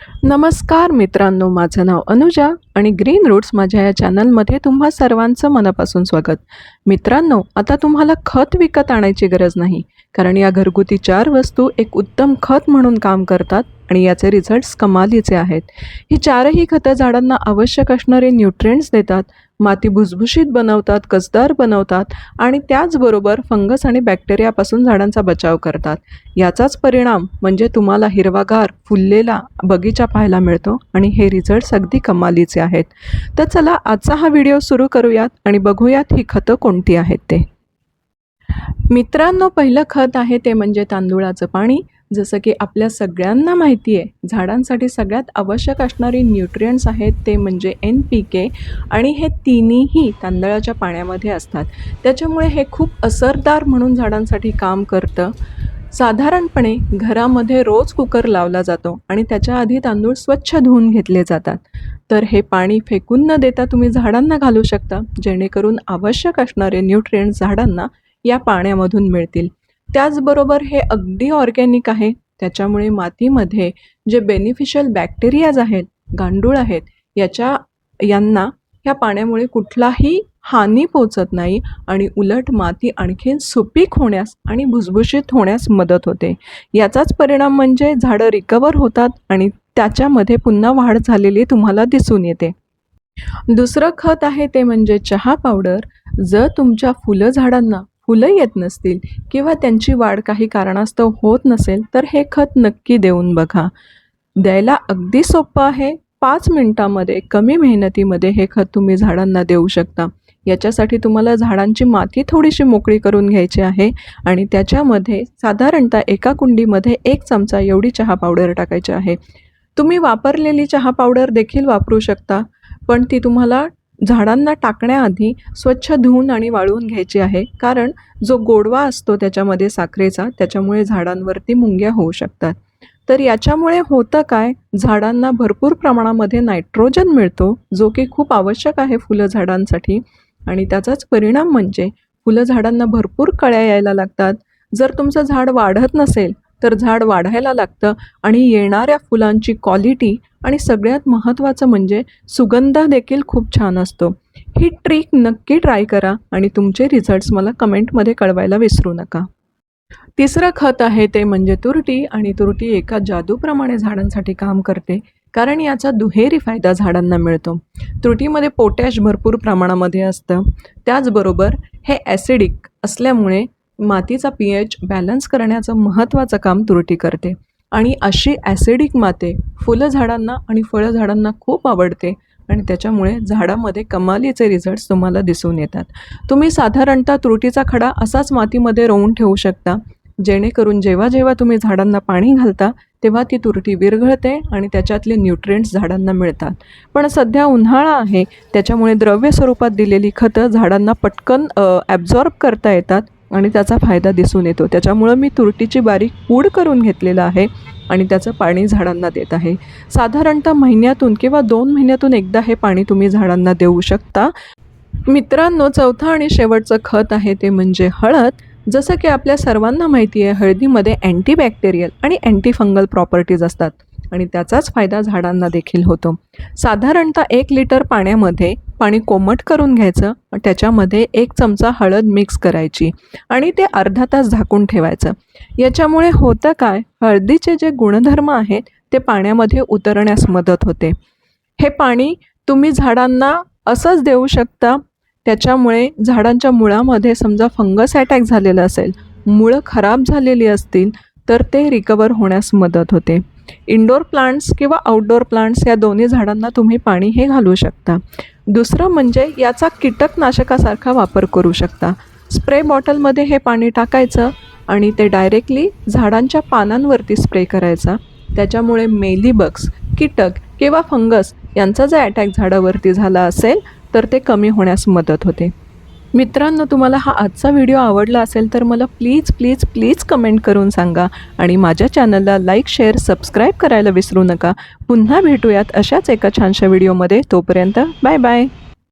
नमस्कार मित्रांनो, माझं नाव अनुजा आणि ग्रीन रूट्स माझ्या या चॅनलमध्ये तुम्हा सर्वांचं मनापासून स्वागत. मित्रांनो, आता तुम्हाला खत विकत आणायची गरज नाही, कारण या घरगुती 4 वस्तू एक उत्तम खत म्हणून काम करतात आणि याचे रिझल्ट्स कमालीचे आहेत. ही 4ही खतं झाडांना आवश्यक असणारे न्यूट्रिएंट्स देतात, माती भुसभुशीत बनवतात, कसदार बनवतात आणि त्याचबरोबर फंगस आणि बॅक्टेरियापासून झाडांचा बचाव करतात. याचाच परिणाम म्हणजे तुम्हाला हिरवागार फुललेला बगीचा पाहायला मिळतो आणि हे रिझल्ट्स अगदी कमालीचे आहेत. तर चला आजचा हा व्हिडिओ सुरू करूयात आणि बघूयात ही खतं कोणती आहेत ते. मित्रांनो, पहिलं खत आहे ते म्हणजे तांदूळाचं पाणी. जसं की आपल्या सगळ्यांना माहिती आहे, झाडांसाठी सगळ्यात आवश्यक असणारी न्यूट्रिएंट्स आहेत ते म्हणजे NPK आणि हे तिन्हीही तांदळाच्या पाण्यामध्ये असतात. त्याच्यामुळे हे खूप असरदार म्हणून झाडांसाठी काम करतं. साधारणपणे घरामध्ये रोज कुकर लावला जातो आणि त्याच्या आधी तांदूळ स्वच्छ धुवून घेतले जातात. तर हे पाणी फेकून न देता तुम्ही झाडांना घालू शकता, जेणेकरून आवश्यक असणारे न्यूट्रिएंट्स झाडांना या पाण्यामधून मिळतील. त्याचबरोबर हे अगदी ऑर्गॅनिक आहे, त्याच्यामुळे मातीमध्ये जे बेनिफिशियल बॅक्टेरियाज आहेत, गांडूळ आहेत, यांना ह्या पाण्यामुळे कुठलाही हानी पोचत नाही आणि उलट माती आणखीन सुपीक होण्यास आणि भुसभुशीत होण्यास मदत होते. याचाच परिणाम म्हणजे झाडं रिकवर होतात आणि त्याच्यामध्ये पुन्हा वाढ झालेली तुम्हाला दिसून येते. दुसरं खत आहे ते म्हणजे चहा पावडर. जर तुमच्या झाडांना फुलं येत नसतील किंवा त्यांची वाढ काही कारणास्तव होत नसेल तर हे खत नक्की देऊन बघा. द्यायला अगदी सोपं आहे. 5 मिनिटांमध्ये कमी मेहनतीमध्ये हे खत तुम्ही झाडांना देऊ शकता. याच्यासाठी तुम्हाला झाडांची माती थोडीशी मोकळी करून घ्यायची आहे आणि त्याच्यामध्ये साधारणतः एका कुंडीमध्ये 1 चमचा एवढी चहा पावडर टाकायची आहे. तुम्ही वापरलेली चहा पावडर देखील वापरू शकता, पण ती तुम्हाला झाडांना टाकण्याआधी स्वच्छ धुवून आणि वाळवून घ्यायची आहे, कारण जो गोडवा असतो त्याच्यामध्ये साखरेचा, त्याच्यामुळे झाडांवरती मुंग्या होऊ शकतात. तर याच्यामुळे होतं काय, झाडांना भरपूर प्रमाणामध्ये नायट्रोजन मिळतो, जो की खूप आवश्यक आहे फुलं झाडांसाठी आणि त्याचाच परिणाम म्हणजे फुलं झाडांना भरपूर कळ्या यायला लागतात. जर तुमचं झाड वाढत नसेल तर झाड वाढायला लागतं आणि येणाऱ्या फुलांची क्वालिटी आणि सगळ्यात महत्त्वाचं म्हणजे सुगंध देखील खूप छान असतो. ही ट्रिक नक्की ट्राय करा आणि तुमचे रिझल्ट्स मला कमेंटमध्ये कळवायला विसरू नका. तिसरं खत आहे ते म्हणजे तुरटी आणि तुरटी एका जादूप्रमाणे झाडांसाठी काम करते, कारण याचा दुहेरी फायदा झाडांना मिळतो. तुरटीमध्ये पोटॅश भरपूर प्रमाणामध्ये असतं. त्याचबरोबर हे ॲसिडिक असल्यामुळे मातीचा pH बॅलन्स करण्याचं महत्त्वाचं काम तुरटी करते आणि अशी ॲसिडिक माती फुलं झाडांना आणि फळं झाडांना खूप आवडते आणि त्याच्यामुळे झाडामध्ये कमालीचे रिझल्ट्स तुम्हाला दिसून येतात. तुम्ही साधारणतः तुरटीचा खडा असाच मातीमध्ये रोवून ठेवू शकता, जेणेकरून जेव्हा जेव्हा तुम्ही झाडांना पाणी घालता तेव्हा ती तुरटी विरघळते आणि त्याच्यातले न्यूट्रिएंट्स झाडांना मिळतात. पण सध्या उन्हाळा आहे, त्याच्यामुळे द्रव्य स्वरूपात दिलेली खतं झाडांना पटकन ॲब्झॉर्ब करता येतात आणि त्याचा फायदा दिसून येतो. त्याच्यामुळं मी तुरटीची बारीक पूड करून घेतलेलं आहे आणि त्याचं पाणी झाडांना देत आहे. साधारणतः महिन्यातून किंवा 2 महिन्यातून एकदा हे पाणी तुम्ही झाडांना देऊ शकता. मित्रांनो, चौथं आणि शेवटचं खत आहे ते म्हणजे हळद. जसं की आपल्या सर्वांना माहिती आहे, हळदीमध्ये अँटीबॅक्टेरियल आणि अँटीफंगल प्रॉपर्टीज असतात आणि त्याचाच फायदा झाडांना देखील होतो. साधारणतः 1 लिटर पाण्यामध्ये पाणी कोमट करून घ्यायचं, त्याच्यामध्ये 1 चमचा हळद मिक्स करायची आणि ते अर्धा तास झाकून ठेवायचं. याच्यामुळे होतं काय, हळदीचे जे गुणधर्म आहेत ते पाण्यामध्ये उतरण्यास मदत होते. हे पाणी तुम्ही झाडांना असंच देऊ शकता. त्याच्यामुळे झाडांच्या मुळामध्ये समजा फंगस अटॅक झालेला असेल, मुळं खराब झालेली असतील तर ते रिकवर होण्यास मदत होते. इंडोर प्लांट्स किंवा आउटडोर प्लांट्स या दोन्ही झाडांना तुम्ही पाणी हे घालू शकता. दुसरं म्हणजे याचा कीटकनाशकासारखा वापर करू शकता. स्प्रे बॉटलमध्ये हे पाणी टाकायचं आणि ते डायरेक्टली झाडांच्या पानांवरती स्प्रे करायचा. त्याच्यामुळे मेलीबग्स, कीटक किंवा फंगस यांचा जर अटॅक झाडावरती झाला असेल तर ते कमी होण्यास मदत होते. मित्रांनो, तुम्हाला हा आजचा व्हिडिओ आवडला असेल तर मला प्लीज प्लीज प्लीज कमेंट करून सांगा आणि माझ्या चॅनलला लाईक, शेअर, सबस्क्राईब करायला विसरू नका. पुन्हा भेटूयात अशाच एका छानशा व्हिडिओमध्ये. तोपर्यंत बाय बाय.